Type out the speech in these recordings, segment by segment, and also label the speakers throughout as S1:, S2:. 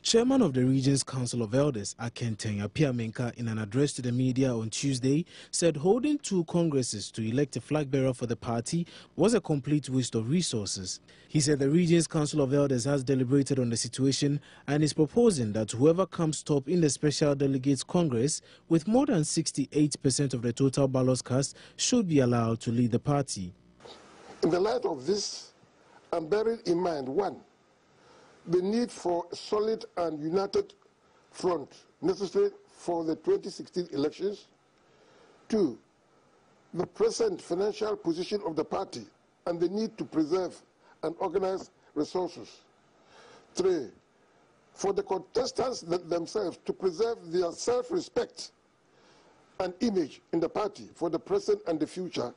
S1: Chairman of the Region's Council of Elders, Ashanti NPP, in an address to the media on Tuesday, said holding 2 congresses to elect a flag bearer for the party was a complete waste of resources. He said the Region's Council of Elders has deliberated on the situation and is proposing that whoever comes top in the Special Delegates Congress with more than 68% of the total ballots cast should be allowed to lead the party.
S2: In the light of this, and bearing in mind, 1, the need for a solid and united front necessary for the 2016 elections. 2, the present financial position of the party and the need to preserve and organize resources. 3, for the contestants themselves to preserve their self-respect and image in the party for the present and the future.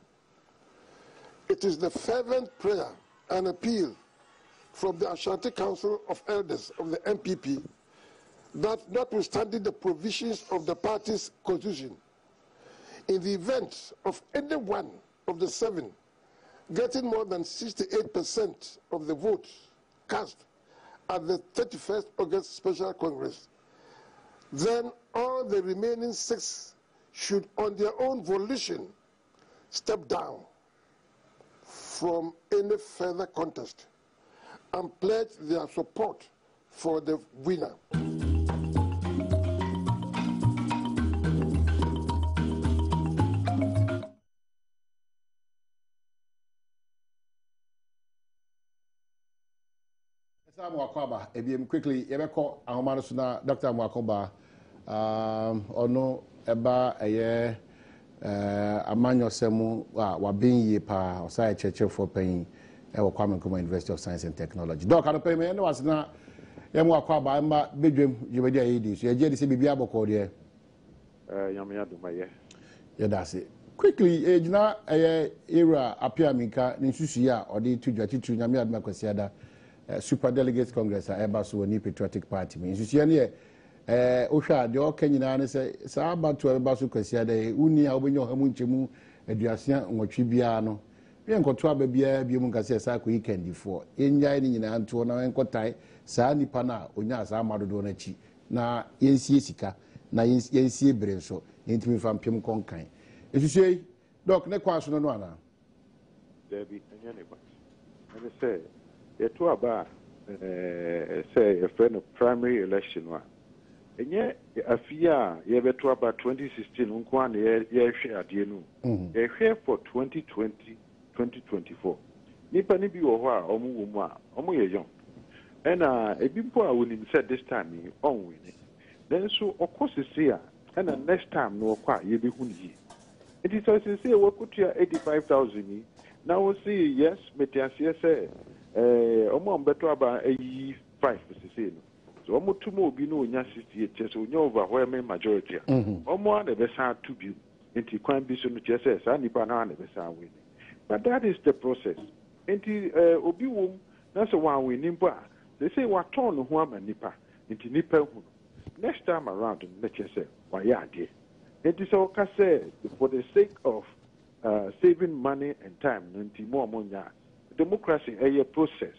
S2: It is the fervent prayer and appeal from the Ashanti Council of Elders of the NPP that, notwithstanding the provisions of the party's constitution, in the event of any one of the 7 getting more than 68% of the votes cast at the 31st August Special Congress, then all the remaining 6 should, on their own volition, step down from any further contest and pledge their support for the winner.
S3: Quickly, Dr. Mwakoba, ono eba eye amanyo semu wa binyi pa osai cheche for paying ewo Kwame Nkrumah University of Science and Technology. Doc, I don't pay me. No, was na emu akwaba amba bedwem jibedi ayidi. So ye se bibia boko de.
S4: Yamya dumaye.
S3: Yeah, that's it. Quickly, ejina era apia minka ninsusu ya odi tudwatitu nyamya aduma kwasiada Super Delegates Congress eba so ni Patriotic Party. Ninsusu ya ne ohwa de okanyina ne se sa abatu eba so kwasiada uni a obenyo hamu nchemu aduasia nwotwe bia no. Nkoto ababia bi mu nkase sa ko weekend for enyae ni nyina nto na enkotai saa nipa na onya saa madodo na chi na yensie sika na yensie bere so yentimi fa mpem konkan esusue doc ne kwaso no ana
S4: Debbie enya ne ba and say yeto aba say a friend of primary election wa enye afia ye beto aba 2016 nko an ye hwe ade nu ye hwe for 2024. Nipa ni bi wo ho a omu wo mu a omu ye young. Ena ebi mpo a woni said this time on win. Then so okosisi a ena next time no kwa ye be hu ni. It is so say we kutua 85,000 now we see yes metiasie say omu ambeto aba 85 say no. So omu tumo obi no onya 68 so onya overwhelming majority. Omu a na be sa to bi enti kwan bi so no che say sa nipa na na be sa win. But that is the process. Enti obi wom na so wan we nimpa. They say wa turn ho ama nipa. Enti nipa hu. Next time around na che say wa ya ade. Enti so ka say for the sake of saving money and time enti mo nya. Democracy a process.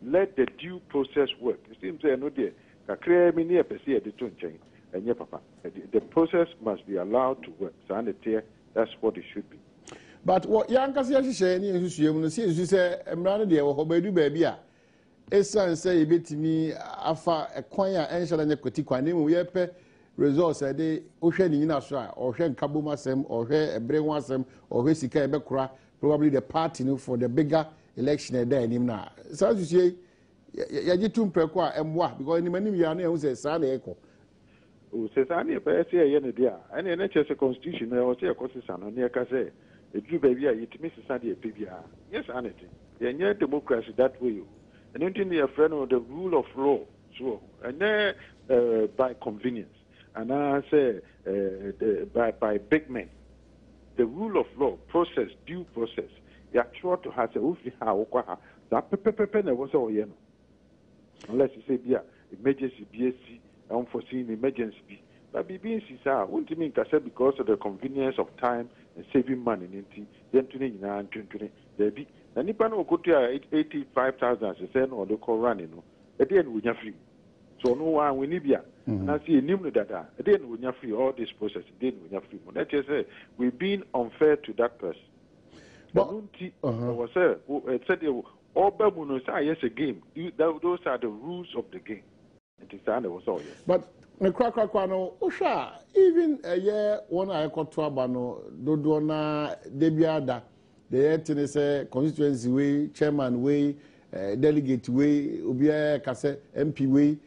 S4: Let the due process work. It seems say no there. Ka kre mi ni epese e de to nchen. Enye papa. The process must be allowed to work. So that's what it should be.
S3: But what Yankasi Ashe ni nsusu no si say emra de wo hobedu ba bia esan say ebetimi afa ekwan a enhyala ne kwati kwan ne mu yepe results de ohwe ni nyina so a ohwe nkabom asem ohwe ebre ho asem ohwe sika ebekora probably the party no for the bigger election there nim na so nsusu ya jitum preko a emwa because ni manim ya na ehun say sa na eko
S4: o se sa na pe se ye ne dia ene na che constitution na o se ekosisa no ne ka say edu baby a yitimi sisa de epebia yes anity yenye democracy that way and anything your friend of the rule of law so and by convenience and I say by big men the rule of law process due process you try to have a how that pepe na was all you know unless you say bia emergency BSc unforeseen emergency but BBNC sir won't mean because of the convenience of time and saving money in then to there be nipa no go to 85,000 say no the call running no at the end we free So no one we need ya. And I see a new data. Then we are free all this process. Then we are free. Let's just say we've been unfair to that person. But was said all Babuno say yes a game. Those are the rules of the game. It is was all yes.
S3: But the crack no Osha even a year one I got to abano dodona debiada the say constituency way chairman way delegate way ubia kase MP way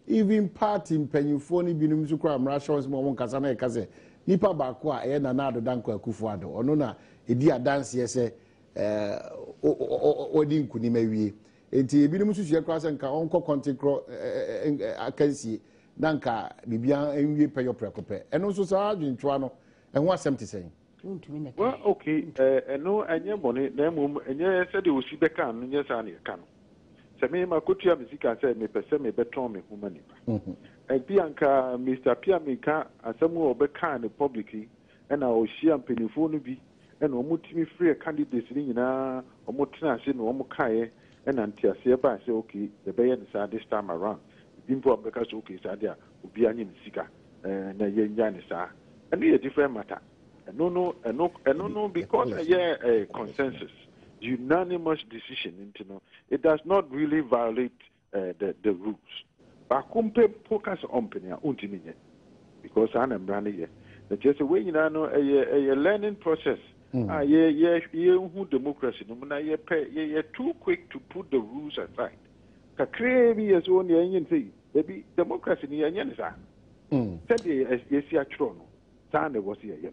S3: even party mpanyimfo ni binum so kra mrashons mo won kasa na kase nipa ba ko a na na adodanko akufuado ono na edi adanse ye odi nkuni mawie enti binum susu ye kra se nka onko kontikro akansi nanka bibia enwie peyo prekope eno so sa adwintwa no enho asem te sen.
S4: Well, okay, no, and your money, then, and yes, said you will see the can, yes, and you can. Same, my coach, I said, me per se, me better me, woman. And Bianca, Mr. Piamika, and some more becan publicly, and I will share and pennyphone be, and almost me free a candidate in a motina, no more kaye, and until I say, okay, the bayan is this time around. Bimbo because okay, Sadia will be an in Sika, and a young Janisa, and a different matter. No, because a consensus, unanimous decision, it does not really violate the rules. But focus on Penia, because I'm running here. Just a way a learning process. Who democracy, you're too quick to put the rules aside. Kakrebi is only a thing. Maybe democracy in Yanisa. Said yes, Sande was here.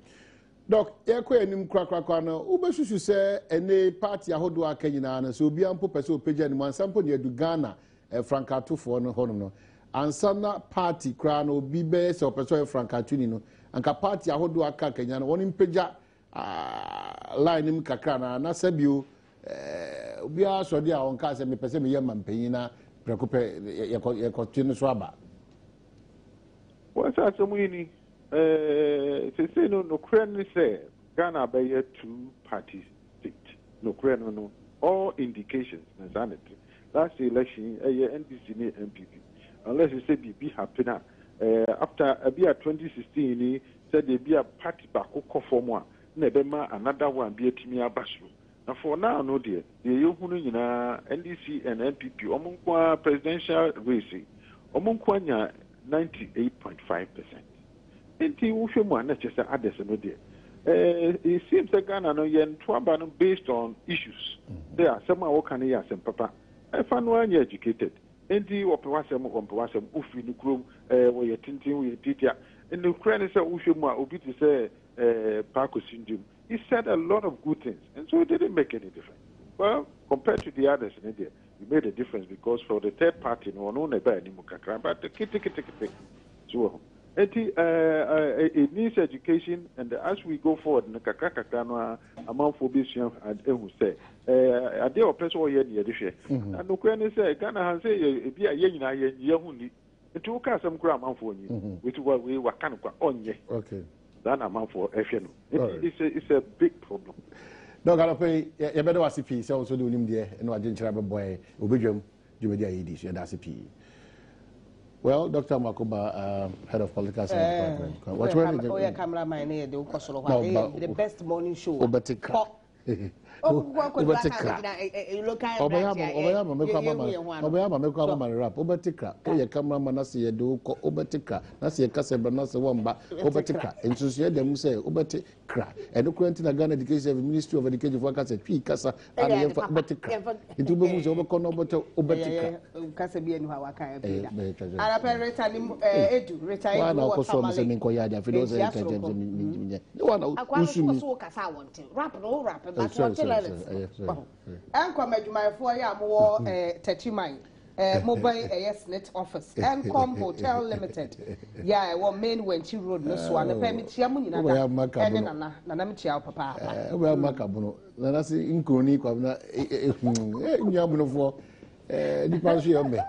S3: Doc, ekwe enim krakrakra no ubesusu se ene party ahodo akanyina na so obi ampo pese opeja ni mansampo ne edu Ghana frankatofo no hono no ansana party kra no obi be se opeso frankatuni no anka party ahodo akanyina no woni mpeja line nim kakra na sabio obi asode a onka se me pese me yema mpanyina prekope yekotinu so aba.
S4: What's that somewini say no Ukraine say Ghana be a two-party state. No Ukraine no all indications na sanity. Last election NDC ni NPP. Unless you say be happy now. After a year 2016 said there be a party back for more. Nebema another one be a timia bashu. Now for now no dear. The yohunu na NDC and NPP omunkwa presidential race. Omunkwa 98.5%. Enti wo mu anachese adese no de it seems that Ghana no yen twaba no based on issues there are some wo kan ya sem papa e fa no anya educated enti wo pe wasem ofi no krom wo ye tintin wo ye titia in the Ukraine say wo mu a obi ti say Paco syndrome. He said a lot of good things and so it didn't make any difference. Well, compared to the others in India, it made a difference because for the third party no no ne ba ni mu kakra but the kiti so it needs education, and as we go forward, among phobia and who say, a day of press or yen edition. And Ukraine say, Ghana has a be a yen, yahuni, it took us some gram for you, which what we were kind of on ye. Okay. That amount for FN. It's a big problem.
S3: No, Galope, you better was a piece, also doing him there, and I didn't have a boy, Ubijum, you would EDs, and that's a P. Well, Dr. Makuba, head of political science department. What's the cameraman here? The best morning show. Obetika. Obayama mekwa ma rap. Obetika. Oye cameraman na se yedo ko obetika. Na se kaseba na se wamba obetika. Ensusu dem say obetika. Edo kwenti na Ghana Education Ministry of Education for kasa twi kasa ana ye obetika. Itu be mu se obekọ no obetika. Kasa bi enu ha waka ya bi da. Ara parent ani edu retire wa na ko so mo se min ko ya da fi do se ka dem se min. Wa na usumi. So kasa wonte. Rap no rap but and come for ya more 30 mile mobile SNet office and com hotel limited yeah one main went road no so and permit ya mu nyina da na mchia papa we makabuno na say nkoni kwabna nyabuno fo di panso ya me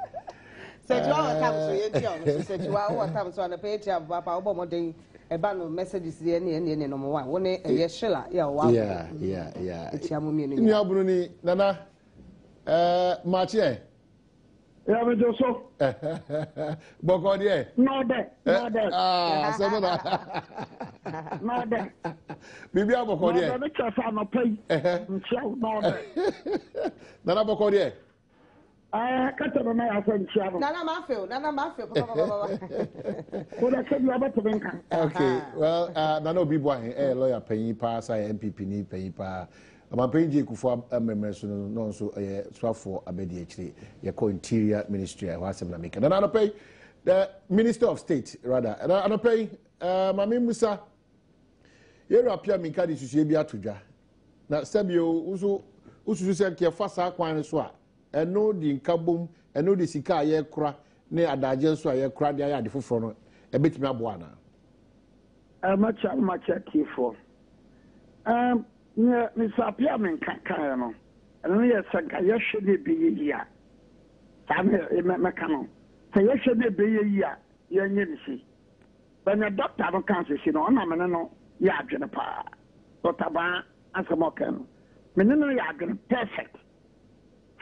S3: say you all time so ye ti say you all time so na page ya papa obo modern eba no messages there ne number 1 woni eye shela ya wa yeah etiamu mi ni abunu ni nana machi
S5: Yeah, we do so.
S3: Bokodi.
S5: No there.
S3: Ah, semana.
S5: No there.
S3: Bibi Bokodi.
S5: No there. Which is I'm a pay. No there.
S3: Nana Bokodi.
S5: Kata na ya fa ntia no.
S6: Nana Mafio.
S5: Ko da ke biya ba to benkan.
S3: Okay, well, Nana Obibo lawyer penny pass NPP ni penny pa. Amapenji Kufu members no so swafo abedi actually your interior ministry I was na make. Nana pay the Minister of State rather. Nana pay Mami Musa European Minka di susie bi atodwa. Na sabio usu se ke fasa kwan so a eno di nkabom eno di sika aye kura ne adaje so aye kura de aye de foforo no ebetimi abo ana.
S5: Much tifo. Yeah, Miss Apiaman can't no. And we are saying, I should be a year. I'm a mechano. So you should be a year, young see. When a doctor don't cancel, you know, I'm no yard in a pa. But about as a mocken. Menino yard perfect.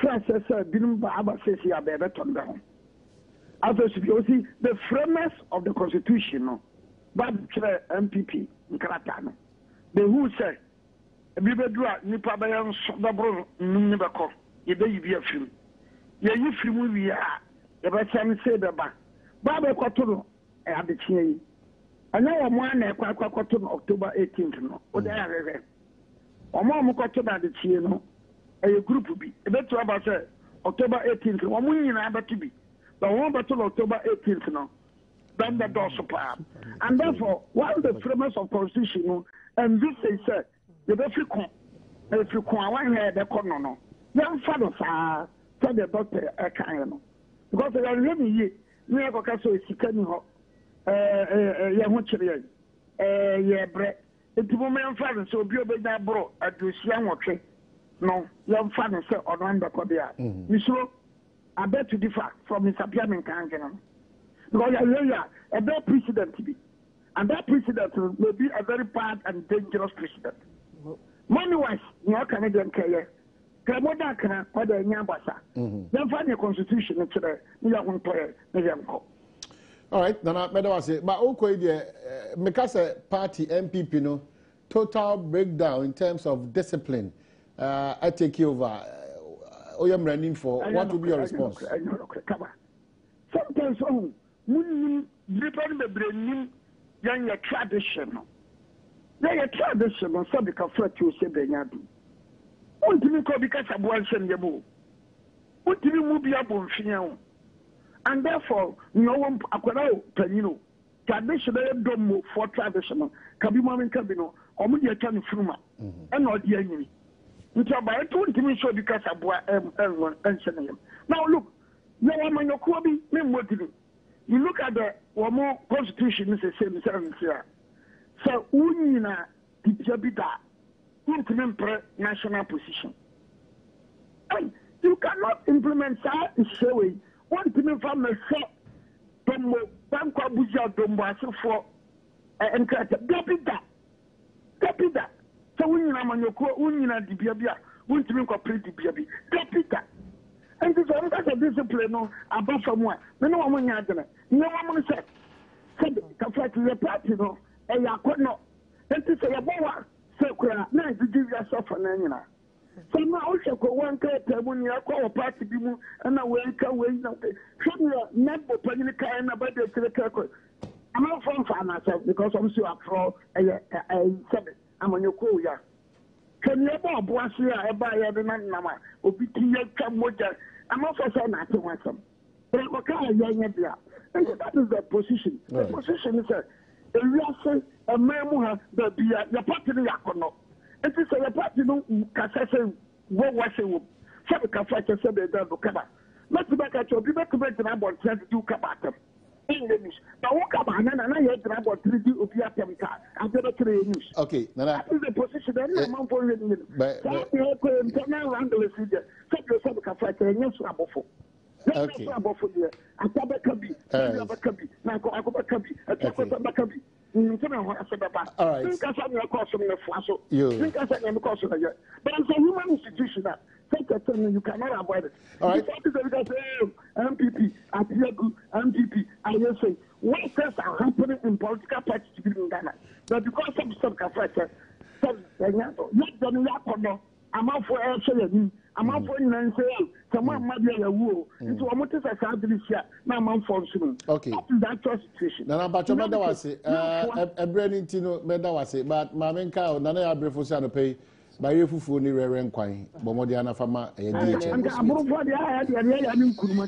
S5: Francis didn't Baba says you are better turned down. As you see, the framers of the Constitution, no, but MPP in Karatano. The who said, Bibedua, Nipabayan, Dabro, Nibako, Yebe Film. Ye film we are, the Basan said about Baba Quatono, I have the chain. And now I'm one Quacoton October 18th, no, or there. Or Mamma Quatona the Chino, a group will be. A better about October 18th, one winning about to be. But one battle October 18th, no, then the door supply. And therefore, while the framers of Constitution, and this they said, if you come, one head, the corner, no. Young father, said the doctor, a kind of. Because they are living here, near Cocasso is sickening her, young children, bread. It's woman father, so be obeyed that bro, at this young watch. No, young father said, or under Kodia. You saw, I bet to differ from Mr. Piamin Kangan. Because a bad precedent to be. And that precedent will be a very bad and dangerous precedent. Money wise, no Canadian care. Kramoda can order Nyabasa. Then find your constitution today.
S3: All right, Nana, I say, but okay, Mikasa party MPP, no total breakdown in terms of discipline. I take you over. I am running for. What will be your response?
S5: Sometimes, young traditional. They are traditional, so because flat you say they are. What do you call because of one send your move? What do you move your bone? And therefore, no one acquire penino. Traditional don't move for traditional. Kabiman Cabino, or media can fruma, and not the enemy. Until by 20 minutes because of everyone mentioning him. Now look, no one your Kobe, name what to do. You look at the one more constitution is the same service here. So Unina Dipjabida implement national position. And you cannot implement that in way. One thing from the set Tomo Banqua Buja Dombaso for and Dapida. So Unina Manoko, Unina Dibia, won't complete Dibiabi. Dapida. And this is a discipline above someone. No one no one said, the party, no, and you could not. And to say a boa, so now to give yourself an annual. So now also go one character when you call a party, and I will come away. Should you not open the car and about the circle? I'm not from myself because I'm so up for a 7. I'm on your call, yeah. Can you ever boss here? I buy every man, Nama, or be come with that. I'm also saying that to myself. But I'm a young idea. And that is the position. The position is a man the your party, Yakono. And this is a party, no, Cassation, what was it? Sabi Kafaka said they don't look about. Not to back at your people to make the number of to do Kabatam. English. Now, walk up and I had to about 3D of Yatam car. I'm going to news.
S3: Okay, Nana.
S5: That is the position that I'm for reading. But now, Randall is here. Set yourself a Kafaka and yes, Rabofo. Okay. Atabakabi, Abakabi, Nako Abakabi, Atabakabi. All right. Think I the course of the flash. Think I said the course of the year. But it's a human institution that you cannot avoid it. All right. MPP, Atiagu, MPP, ISA. What things are happening in political parties in Ghana? But because of some café, let them not I'm out for air shading. I'm out for Nancy. Someone might be a woo. It's what motor as I did here. Now I'm functioning.
S3: Okay.
S5: That's the situation.
S3: Now, but your mother was a branding Tino, Meda was it, but Mamenka, Nana Brefosano pay by your fufu ni rare and quine, Bomodiana Fama, and
S5: I'm over for the eye, I mean, Kurma.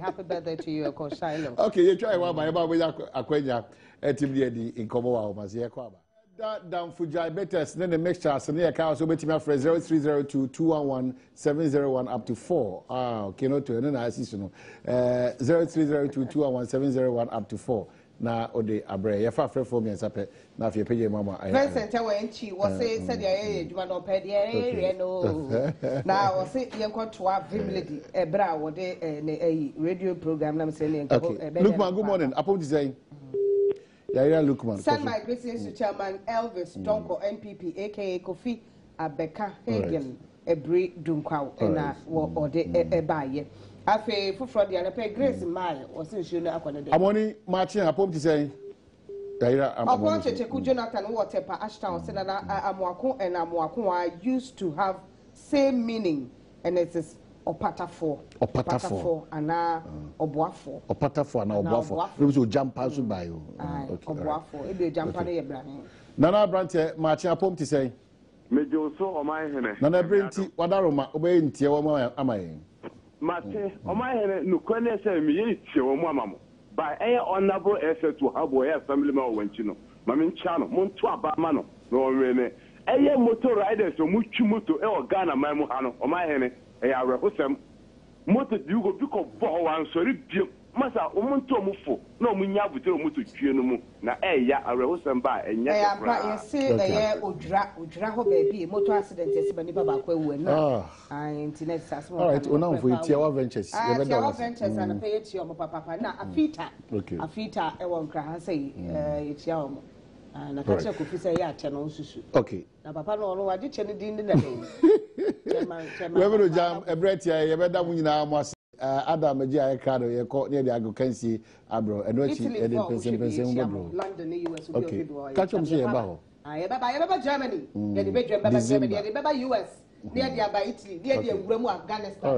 S6: Happy birthday to you, Echo Shiloh.
S3: Okay, you try one by Aquenia, Etimidi in Como, Mazia Quaba. That down for diabetes, then the mixture, so near cows, so betting my friend 0302 211 701 up to 4. Okay, no to an assistant. 0302 211 701 up to 4. Na ode abre ya fa for me sape na fe peye mama
S6: Vincent Awenchi was said ya adwuma no pede area no na was ye nkotoa vimlady ebra wo de radio program na say ne
S3: nko Lukman, good morning. Upon design yeah, Lukman.
S6: Send my greetings to Chairman Elvis Donko NPP aka Kofi Abeka Hagen Ebri Dunkwa na wo ode ebaye afe fufro de na pe Grace Mai was nsuo na akwana de
S3: amoni marching upon design yeah,
S6: upon Checheku Jonathan Watepa Ashtown said na amoako and amoako are used to have same meaning and it is opatafo ana oboafo
S3: ana oboafo we so jump out by you
S6: okay oboafo e be jump na ye bra
S3: Nana Brante marching upon to say
S7: mejo so o mai hene
S3: Nana Brenti wadaroma obey ntie wo ma amaye
S7: mate o mai hene no kwane se mi ye tie wo mu amamo by honorable effort to have boy assembly ma wanchi no mame ncha no monto abama no no wene motor riders o mu twi moto o Ghana man mu ha no o mai hene awrehosem moto di go bi ko bo wan sori bi masa omuntu omufo na omunya abutere omuto twie no mu na awrehosem ba enya
S6: pra yesi odwra ho ba bi moto accident yesi bani baba kwa ewu na internet sas mo.
S3: All right, ona for Tiawa Ventures
S6: ye be Tiawa Ventures and pay Tiawa papa na afita e won kra ha say ye Tiawa mo na ka che ko fi say ya che no susu.
S3: Okay.
S6: Na papa no wa di che ni din na be.
S3: Webero jam ebretia ye be da mu nyina mo Adom Eji Ayekado ye ko ne de agokansi abro enochi e de pensen mbodro
S6: London US
S3: okay catch them say ye ba ho
S6: ye ba Germany ye de be Germany ye de be US ye de ba Italy ye de ewura mu Afghanistan